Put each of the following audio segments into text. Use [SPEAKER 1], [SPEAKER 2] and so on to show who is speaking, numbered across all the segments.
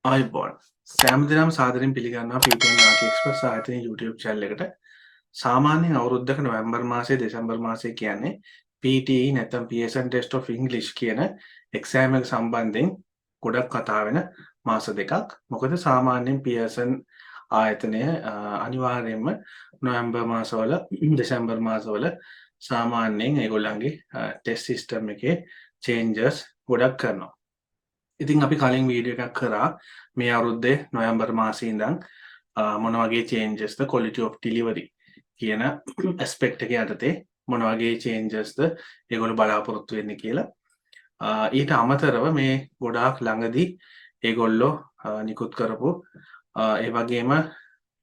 [SPEAKER 1] ආයුබෝවන් සෑම දිනම සාදරයෙන් පිළිගන්නවා PTE එක්ස්ප්‍රස් ආයතනයේ YouTube channel එකට. සාමාන්‍යයෙන් අවුරුද්දක නොවැම්බර් මාසයේ දෙසැම්බර් මාසයේ කියන්නේ PTE නැත්නම් Pearson Test of English කියන එක්සෑම් එක සම්බන්ධයෙන් ගොඩක් කතා වෙන මාස දෙකක්. මොකද සාමාන්‍යයෙන් Pearson ආයතනය අනිවාර්යයෙන්ම නොවැම්බර් මාසවල දෙසැම්බර් මාසවල සාමාන්‍යයෙන් ඒගොල්ලන්ගේ ටෙස්ට් සිස්ටම් එකේ changes ගොඩක් කරනවා. ඉතින් අපි කලින් වීඩියෝ එකක් කරා මේ අවුරුද්දේ නොවැම්බර් මාසයේ ඉඳන් මොන වගේ changes the quality of delivery කියන aspect එක යටතේ මොන වගේ changes ද ඒගොල්ලෝ බලාපොරොත්තු වෙන්නේ කියලා. ඊට අමතරව මේ ගොඩාක් ළඟදී ඒගොල්ලෝ නිකුත් කරපු ඒ වගේම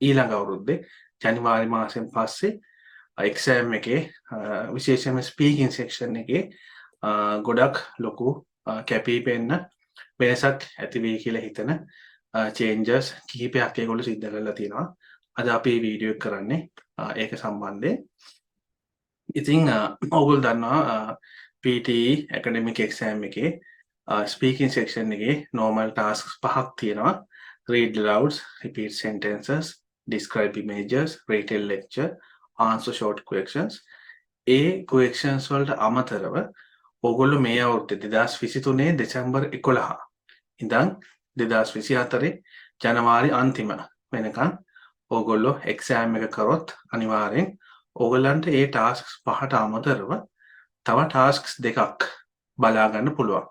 [SPEAKER 1] ඊළඟ අවුරුද්දේ ජනවාරි මාසෙන් පස්සේ එක්සෑම් එකේ විශේෂයෙන්ම ස්පීකින් සෙක්ෂන් එකේ ගොඩක් ලොකු කැපී පෙනෙන වෙනසක් ඇති වෙයි කියලා හිතන චේන්ජස් කිහිපයක් ඒගොල්ලෝ සිද්ධ කරලා තියෙනවා. අද අපි මේ වීඩියෝ එක කරන්නේ ඒක සම්බන්ධයෙන්. ඉතින් ඔයගොල්ලෝ දන්නවා PTE academic exam එකේ speaking section එකේ normal tasks පහක් තියෙනවා. read aloud, repeat sentences, describe images, retell lecture, answer short questions. ඒ questions වලට අමතරව ඔයගොල්ලෝ මේ අවුරුද්දේ 2023 දෙසැම්බර් 11 ඉඳන් 2024 ජනවාරි අන්තිම වෙනකන් ඕගොල්ලෝ එක්සෑම් එක කරොත් අනිවාර්යෙන් ඕගොල්ලන්ට ඒ ටාස්ක්ස් පහට අමතරව තව ටාස්ක්ස් දෙකක් බලා ගන්න පුළුවන්.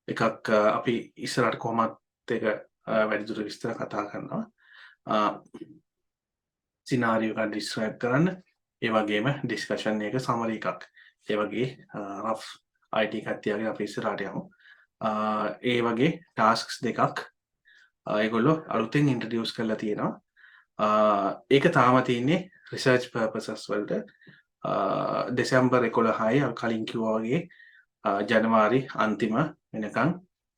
[SPEAKER 1] එකක් අපි ඉස්සරහට කොහොමත් ඒක වැඩිදුර විස්තර කතා කරනවා. සිනාරියෝ එක ඩිස්ක්‍රයිබ් කරන්න, ඒ වගේම ඩිස්කෂන් එක සමරි එකක්. ඒ වගේ රෆ් IT කට්ටියගේ අපි ඉස්සරහට යමු. ඒ වගේ ටාස්ක්ස් දෙකක් ඒගොල්ලෝ අලුතෙන් ඉන්ට්‍රොඩියුස් කරලා තියෙනවා. ඒක තාම තියෙන්නේ රිසර්ච් පර්පසස් වලට. දෙසැම්බර් 11යි කලින් කිව්වා වගේ ජනවාරි අන්තිම වෙනකන්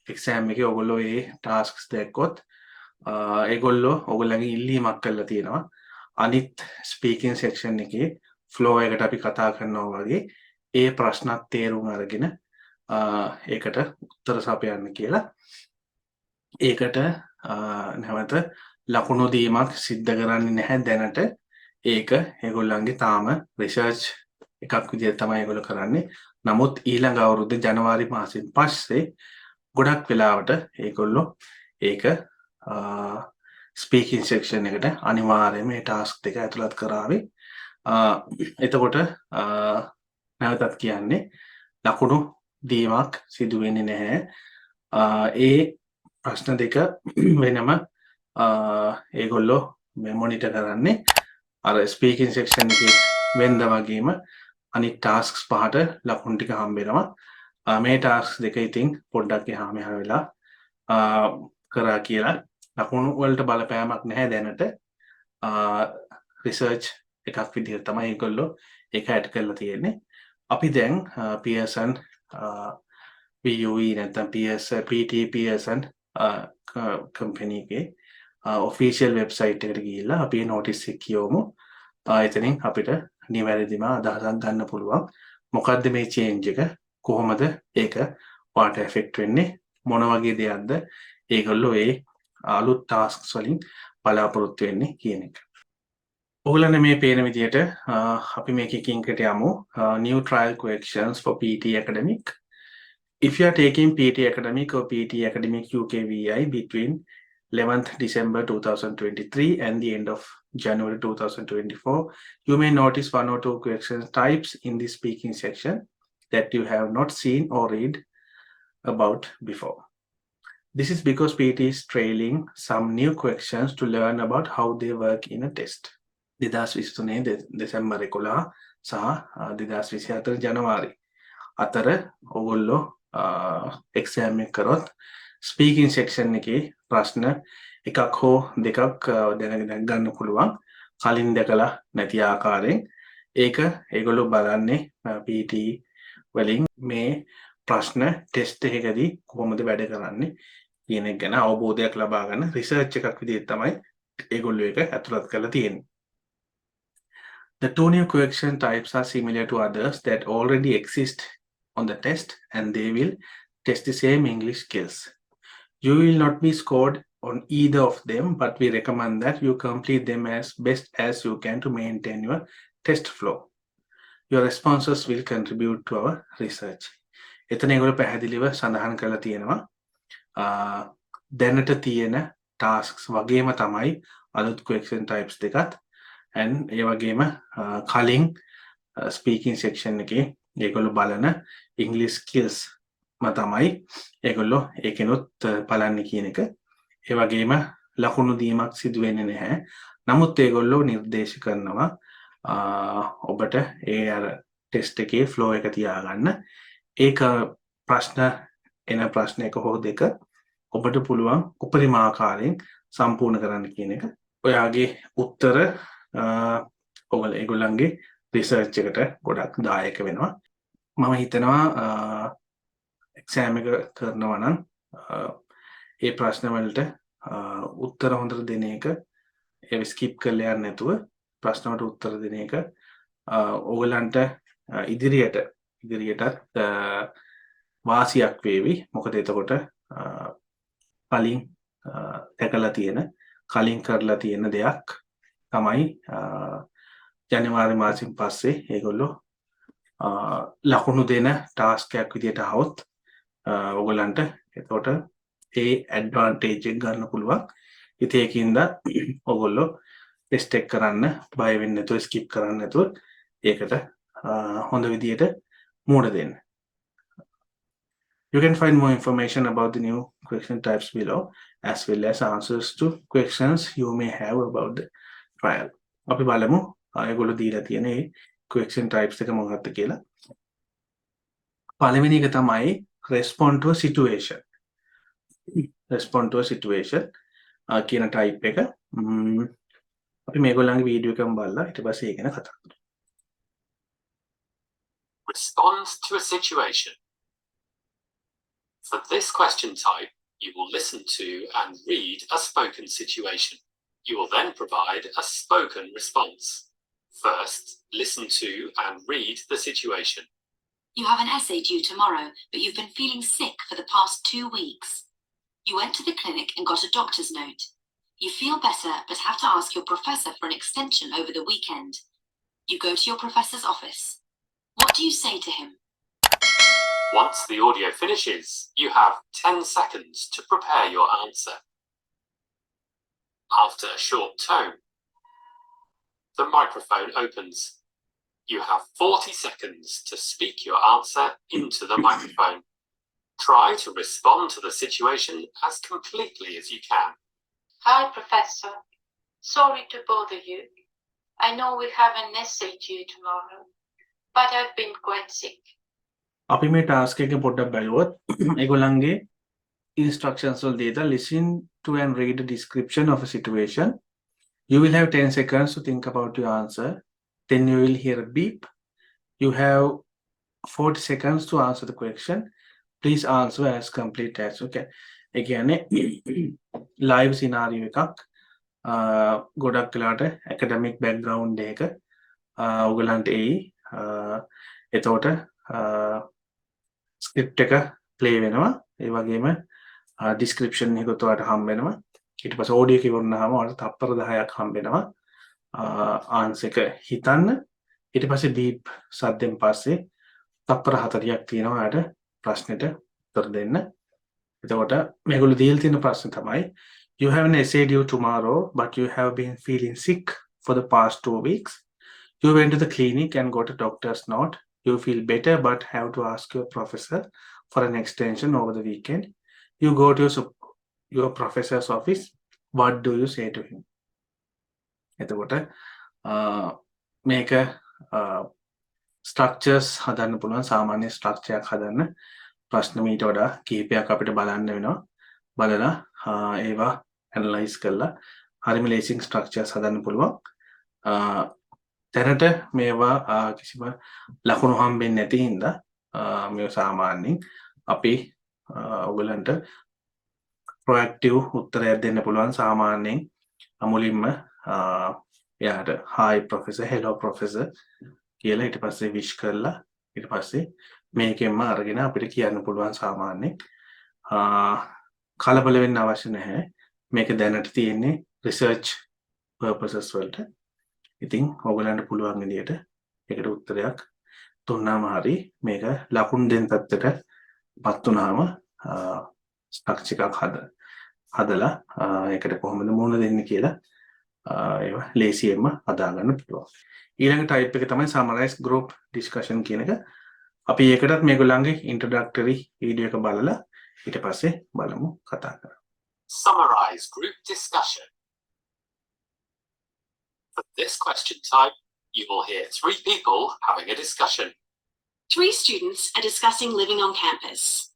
[SPEAKER 1] එක්සෑම් එකේ ඔයගොල්ලෝ මේ ටාස්ක්ස් දැක්කොත් ඒගොල්ලෝ ඔයගොල්ලන්ගේ ඉල්ලීමක් කරලා තියෙනවා. අනිත් ස්පීකින් සෙක්ෂන් එකේ ෆ්ලෝ එකට අපි කතා කරනවා වගේ ඒ ප්‍රශ්නත් තේරුම් අරගෙන ඒකට උත්තර සපයන්න කියලා. ඒකට නැවත ලකුණු දීමක් සිද්ධ කරන්නේ නැහැ දැනට. ඒක ඒගොල්ලන්ගේ තාම රිසර්ච් එකක් විදිහට තමයි ඒගොල්ලෝ කරන්නේ. නමුත් ඊළඟ අවුරුද්දේ ජනවාරි මාසෙන් පස්සේ ගොඩක් වෙලාවට ඒගොල්ලෝ ඒක ස්පීකින් සෙක්ෂන් එකට අනිවාර්යයෙන්ම මේ ටාස්ක් දෙක ඇතුළත් කරાવી. එතකොට නැවතත් කියන්නේ ලකුණු දීමක් සිදු වෙන්නේ නැහැ. ඒ ප්‍රශ්න දෙක වෙනම ඒගොල්ලෝ මොනිටර් කරන්නේ අර ස්පීකින් සෙක්ෂන් එකේ වෙනද වගේම අනිත් ටාස්ක්ස් පහට ලකුණු ටික හම්බ වෙනවා. මේ ටාස්ක් දෙක ඉතින් පොඩ්ඩක් එහා මෙහා වෙලා කරා කියලා ලකුණු වලට බලපෑමක් නැහැ දැනට. රිසර්ච් එකක් විදිහට තමයි ඒගොල්ලෝ ඒක ඇඩ් කරලා තියෙන්නේ. අපි දැන් Pearson PUE නැත්නම් PTE Pearson කම්පැනි එකේ ඔෆිෂියල් වෙබ්සයිට් එකට ගිහිල්ලා අපි නෝටිස් එක කියවමු. එතනින් අපිට නිවැරදිම අදහසක් ගන්න පුළුවන්. මොකද්ද මේ චේන්ජ් එක? කොහොමද ඒක වාට එෆෙක්ට් වෙන්නේ? මොන වගේ දෙයක්ද ඒගොල්ලෝ ඒ අලුත් ටාස්ක්ස් වලින් බලාපොරොත්තු වෙන්නේ කියන එක. ඔයගොල්ලන්ට මේ පේන විදිහට අපි මේක එකින් එකට යමු. New trial questions for PTE academic. If you are taking PTE academic or PTE academic UKVI between 11th December 2023 and the end of January 2024, you may notice one or two question types in the speaking section that you have not seen or read about before. This is because PTE is trailing some new questions to learn about how they work in a test. 2023 December 11 සහ 2024 ජනවාරි අතර ඔයගොල්ලෝ exam එක කරොත් speaking section එකේ ප්‍රශ්න එකක් හෝ දෙකක් දැනගෙන ගන්න පුළුවන්. කලින් දැකලා නැති ආකාරයෙන් ඒක ඒගොල්ලෝ බලන්නේ PTE වලින් මේ ප්‍රශ්න ටෙස්ට් එකකදී කොහොමද වැඩ කරන්නේ කියන එක ගැන අවබෝධයක් ලබා ගන්න රිසර්ච් එකක් විදිහට තමයි ඒගොල්ලෝ ඒක ඇතුළත් කරලා තියෙන්නේ. The two new question types are similar to others that already exist on the test, and they will test the same English skills. You will not be scored on either of them, but we recommend that you complete them as best as you can to maintain your test flow. Your responses will contribute to our research. එතන ඒගොල්ලෝ පැහැදිලිව සඳහන් කරලා තියෙනවා දැනට තියෙන tasks වගේම තමයි අලුත් question types දෙකත් and ඒ වගේම කලින් speaking section එකේ ඒගොල්ලෝ බලන English skills තමයි ඒගොල්ලෝ ඒකෙනුත් බලන්නේ කියන එක. ඒ වගේම ලකුණු දීමක් සිදු වෙන්නේ නැහැ. නමුත් ඒගොල්ලෝ නිර්දේශ කරනවා ඔබට ඒ අර ටෙස්ට් එකේ ෆ්ලෝ එක තියාගන්න. ඒක ප්‍රශ්න එන ප්‍රශ්නයක හෝ දෙක ඔබට පුළුවන් උපරිම ආකාරයෙන් සම්පූර්ණ කරන්න කියන එක. ඔයාගේ උත්තර ඒගොල්ලන්ගේ රිසර්ච් එකට ගොඩක් දායක වෙනවා. මම හිතනවා එක්සෑම් එක කරනවා නම් ඒ ප්‍රශ්න වලට උත්තර හොඳට දෙන එක ඒ ස්කිප් කරලා යන්න නැතුව ප්‍රශ්න වලට උත්තර දෙන එක ඕගලන්ට ඉදිරියටත් වාසියක් වේවි. මොකද එතකොට කලින් දැකලා තියෙන කලින් කරලා තියෙන දෙයක් තමයි ජනවාරි මාසෙන් පස්සේ ඒගොල්ලෝ ලකුණු දෙන ටාස්ක් එකක් විදියට આવොත් ඔයගලන්ට එතකොට ඒ ඇඩ්වාන්ටේජ් එක ගන්න පුළුවන්. ඉතින් ඒකින්ද ඔයගොල්ලෝ ටෙස්ට් එක කරන්න බය වෙන්නේ නැතුව ස්කිප් කරන්න නැතුව ඒකට හොඳ විදියට මුහුණ දෙන්න. You can find more information about the new question types below as well as answers to questions you may have about the trial. අපි බලමු ඒගොල්ලෝ දීලා තියෙන මේ question types එක මොකක්ද කියලා. පළවෙනි එක තමයි respond to a situation. Respond to a situation කියන type එක. අපි මේගොල්ලන්ගේ වීඩියෝ එකම බලලා ඊට පස්සේ ඒක ගැන කතා කරමු.
[SPEAKER 2] Respond to a situation. For this question type, you will listen to and read a spoken situation. You will then provide a spoken response. First, listen to and read the situation.
[SPEAKER 3] You have an essay due tomorrow, but you've been feeling sick for the past 2 weeks. You went to the clinic and got a doctor's note. You feel better, but have to ask your professor for an extension over the weekend. You go to your professor's office. What do you say to him?
[SPEAKER 2] Once the audio finishes, you have 10 seconds to prepare your answer. After a short tone, the microphone opens. You have 40 seconds to speak your answer into the microphone. Try to respond to the situation as completely as you can.
[SPEAKER 4] Hi, Professor. Sorry to bother you. I know we have an essay due tomorrow, but I've been quite sick.
[SPEAKER 1] අපි මේ task එක පොඩ්ඩක් බලුවොත් ඒගොල්ලන්ගේ instructions වල data listen to and read the description of a situation. You will have 10 seconds to think about your answer. Then you will hear a beep. You have 40 seconds to answer the question. Please answer as complete as you can. ඒ කියන්නේ live scenario එකක් ගොඩක් වෙලාට academic background එක ඔයගලන්ට එයි. එතකොට script එක play වෙනවා. ඒ වගේම description එකත් ඔයාලට හම්බ වෙනවා. ඊට පස්සේ audio එක ඉවරනහම ඔයාලට තප්පර 10ක් හම්බ වෙනවා. ආන්සර් එක හිතන්න. ඊට පස්සේ beep සද්දෙන් පස්සේ තප්පර 40ක් තියෙනවා ඔයාලට ප්‍රශ්නෙට උත්තර දෙන්න. එතකොට මේගොල්ලෝ දීලා තියෙන ප්‍රශ්න තමයි you have an essay due tomorrow but you have been feeling sick for the past 2 weeks. You went to the clinic and got a doctor's note. You feel better but have to ask your professor for an extension over the weekend. You go to your professor's office. What do you say to him? එතකොට මේක structures හදන්න පුළුවන්. සාමාන්‍ය structure එකක් හදන්න ප්‍රශ්න මීට වඩා කීපයක් අපිට බලන්න වෙනවා. බලලා ඒවා ඇනලයිස් කරලා හරිම ලේසින් ස්ට්‍රක්චර්ස් හදන්න පුළුවන්. දැනට මේවා කිසිම ලකුණු හම්බෙන්නේ නැති හින්දා මේ සාමාන්‍යයෙන් අපි ඔයගලන්ට ප්‍රොඇක්ටිව් උත්තරයක් දෙන්න පුළුවන්. සාමාන්‍යයෙන් මුලින්ම එයාට hi professor hello professor කියලා ඊට පස්සේ විශ් කරලා ඊට පස්සේ මේකෙන්ම අරගෙන අපිට කියන්න පුළුවන්. සාමාන්‍යයෙන් කලබල වෙන්න අවශ්‍ය නැහැ. මේක දැනට තියෙන්නේ රිසර්ච් purposes වලට. ඉතින් ඔයගලන්ට පුළුවන් විදියට ඒකට උත්තරයක් දුන්නාම හරි මේක ලකුණු දෙන්න පැත්තට පත් වුණාම ස්ට්‍රක්චර් එකක් හදලා ඒකට කොහොමද මුහුණ දෙන්නේ කියලා ඒවා ලේසියෙන්ම හදා ගන්න පුළුවන්. ඊළඟ ටයිප් එක තමයි සමරයිස් ගෲප් ඩිස්කෂන් කියන එක. අපි ඒකටත් මේගොල්ලන්ගේ ඉන්ට්‍රොඩක්ටරි වීඩියෝ එක බලලා ඊට පස්සේ බලමු කතා කරමු.
[SPEAKER 2] Summarize group discussion. For this question type, you will hear 3 people having a discussion.
[SPEAKER 3] 3 students are discussing living on campus.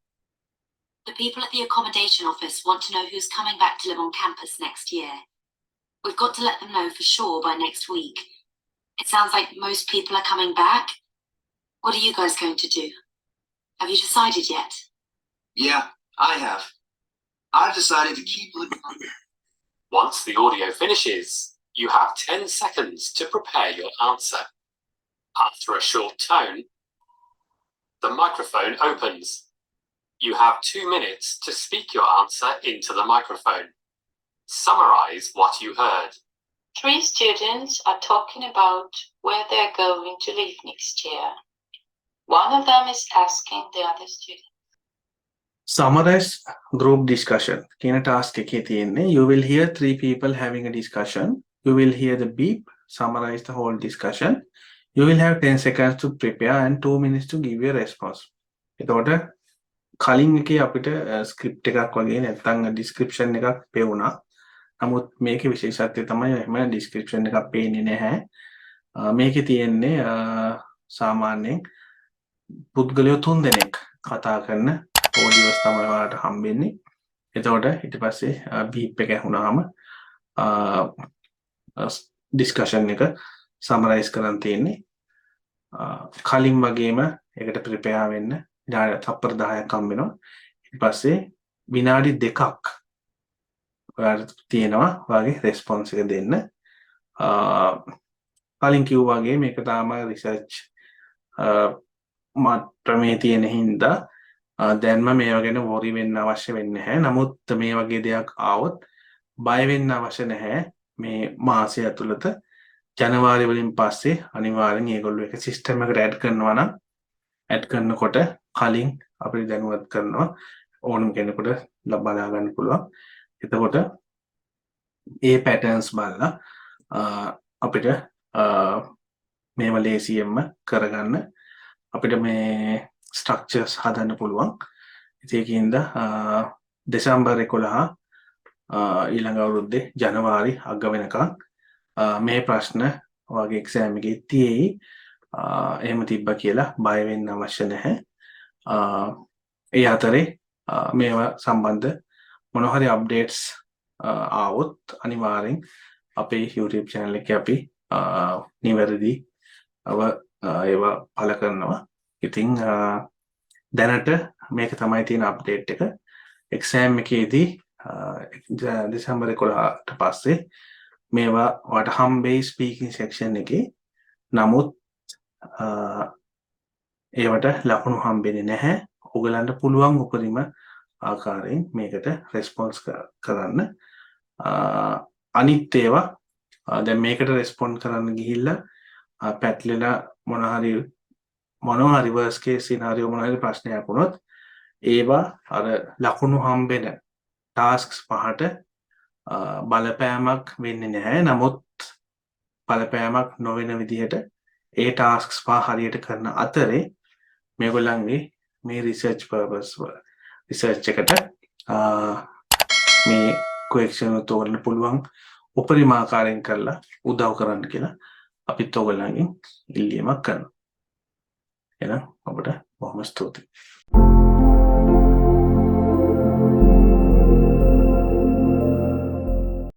[SPEAKER 3] The people at the accommodation office want to know who's coming back to live on campus next year. We've got to let them know for sure by next week. It sounds like most people are coming back. What are you guys going to do? Have you decided yet?
[SPEAKER 5] Yeah, I have. I've decided to keep living on.
[SPEAKER 2] Once the audio finishes, you have 10 seconds to prepare your answer. After a short tone, the microphone opens. You have 2 minutes to speak your answer into the microphone. Summarize what you heard.
[SPEAKER 4] 3 students are talking about where they're going to live next year. One of them is asking the other student.
[SPEAKER 1] Summarize group discussion කියන task එකේ තියෙන්නේ you will hear 3 people having a discussion. You will hear the beep, summarize the whole discussion. You will have 10 seconds to prepare and 2 minutes to give your response. එතකොට කලින් එකේ අපිට script එකක් වගේ නැත්නම් ඩිස්ක්‍රිප්ෂන් එකක් පෙවුණා. නමුත් මේකේ විශේෂත්වය තමයි එහෙම ඩිස්ක්‍රිප්ෂන් එකක් පේන්නේ නැහැ. මේකේ තියෙන්නේ සාමාන්‍යයෙන් පුද්ගලයෝ 3 දෙනෙක් කතා කරන ඔඩියෝස් තමයි ඔයාලට හම්බෙන්නේ. එතකොට ඊට පස්සේ බීප් එක ඇහුණාම ඩිස්කෂන් එක සමරයිස් කරන් තියෙන්නේ. කලින් වගේම ඒකට ප්‍රිපෙයාර් වෙන්න තප්පර 10ක් හම්බ වෙනවා. ඊට පස්සේ විනාඩි 2ක් ඔයාලට තියෙනවා ඔයාගේ රෙස්පොන්ස් එක දෙන්න. කලින් කිව්වා වගේ මේක තාම රිසර්ච් මට්ටමේ තියෙන හින්දා දැන්ම මේවා ගැන වොරි වෙන්න අවශ්‍ය වෙන්නේ නැහැ. නමුත් මේ වගේ දෙයක් ආවොත් බය වෙන්න අවශ්‍ය නැහැ. මේ මාසය ඇතුළත ජනවාරි වලින් පස්සේ අනිවාර්යෙන් ඒගොල්ලෝ එක සිස්ටම් එකට ඇඩ් කරනවා නම් ඇඩ් කරනකොට කලින් අපිට දැනුවත් කරනවා ඕනම කෙනෙකුට බලා ගන්න පුළුවන්. එතකොට ඒ පැටර්න්ස් බලලා අපිට මේව ලේසියෙන්ම කරගන්න අපිට මේ ස්ට්‍රක්චර්ස් හදන්න පුළුවන්. ඒකින්ද දෙසැම්බර් 11 ඊළඟ අවුරුද්දේ ජනවාරි අග වෙනකන් මේ ප්‍රශ්න ඔයාගේ එක්සෑම් එකේ තියෙයි. එහෙම තිබ්බා කියලා බය වෙන්න අවශ්‍ය නැහැ. ඒ අතරේ මේවා සම්බන්ධ මොන හරි අප්ඩේට්ස් ආවොත් අනිවාර්යෙන් අපේ YouTube channel එකේ අපි නිවැරදි ඒවා පළ කරනවා. ඉතින් දැනට මේක තමයි තියෙන අප්ඩේට් එක. එක්සෑම් එකේදී දෙසැම්බර් 11ට පස්සේ මේවා ඔයාලට හම්බෙයි ස්පීකින් සෙක්ෂන් එකේ. නමුත් ඒවට ලකුණු හම්බෙන්නේ නැහැ. ඔයගලන්ට පුළුවන් උපරිම ආකාරයෙන් මේකට රෙස්පොන්ස් කරන්න. අනිත් ඒවා දැන් මේකට රෙස්පොන්ඩ් කරන්න ගිහිල්ලා පැටලෙලා මොනවා හරි වර්ස් කේස් සිනාරියෝ මොනවා හරි ප්‍රශ්නයක් වුණොත් ඒවා අර ලකුණු හම්බෙන ටාස්ක්ස් පහට බලපෑමක් වෙන්නේ නැහැ. නමුත් බලපෑමක් නොවන විදිහට ඒ ටාස්ක්ස් පහ හරියට කරන අතරේ මේගොල්ලන්ගේ මේ රිසර්ච් පර්පස් රිසර්ච් එකට මේ ක්වෙස්චන් උත්තරවලට පුළුවන් උපරිම ආකාරයෙන් කරලා උදව් කරන්න කියලා අපිත් ඔයගොල්ලන්ගෙන් ඉල්ලීමක් කරනවා. එහෙනම් ඔබට බොහොම ස්තුතියි.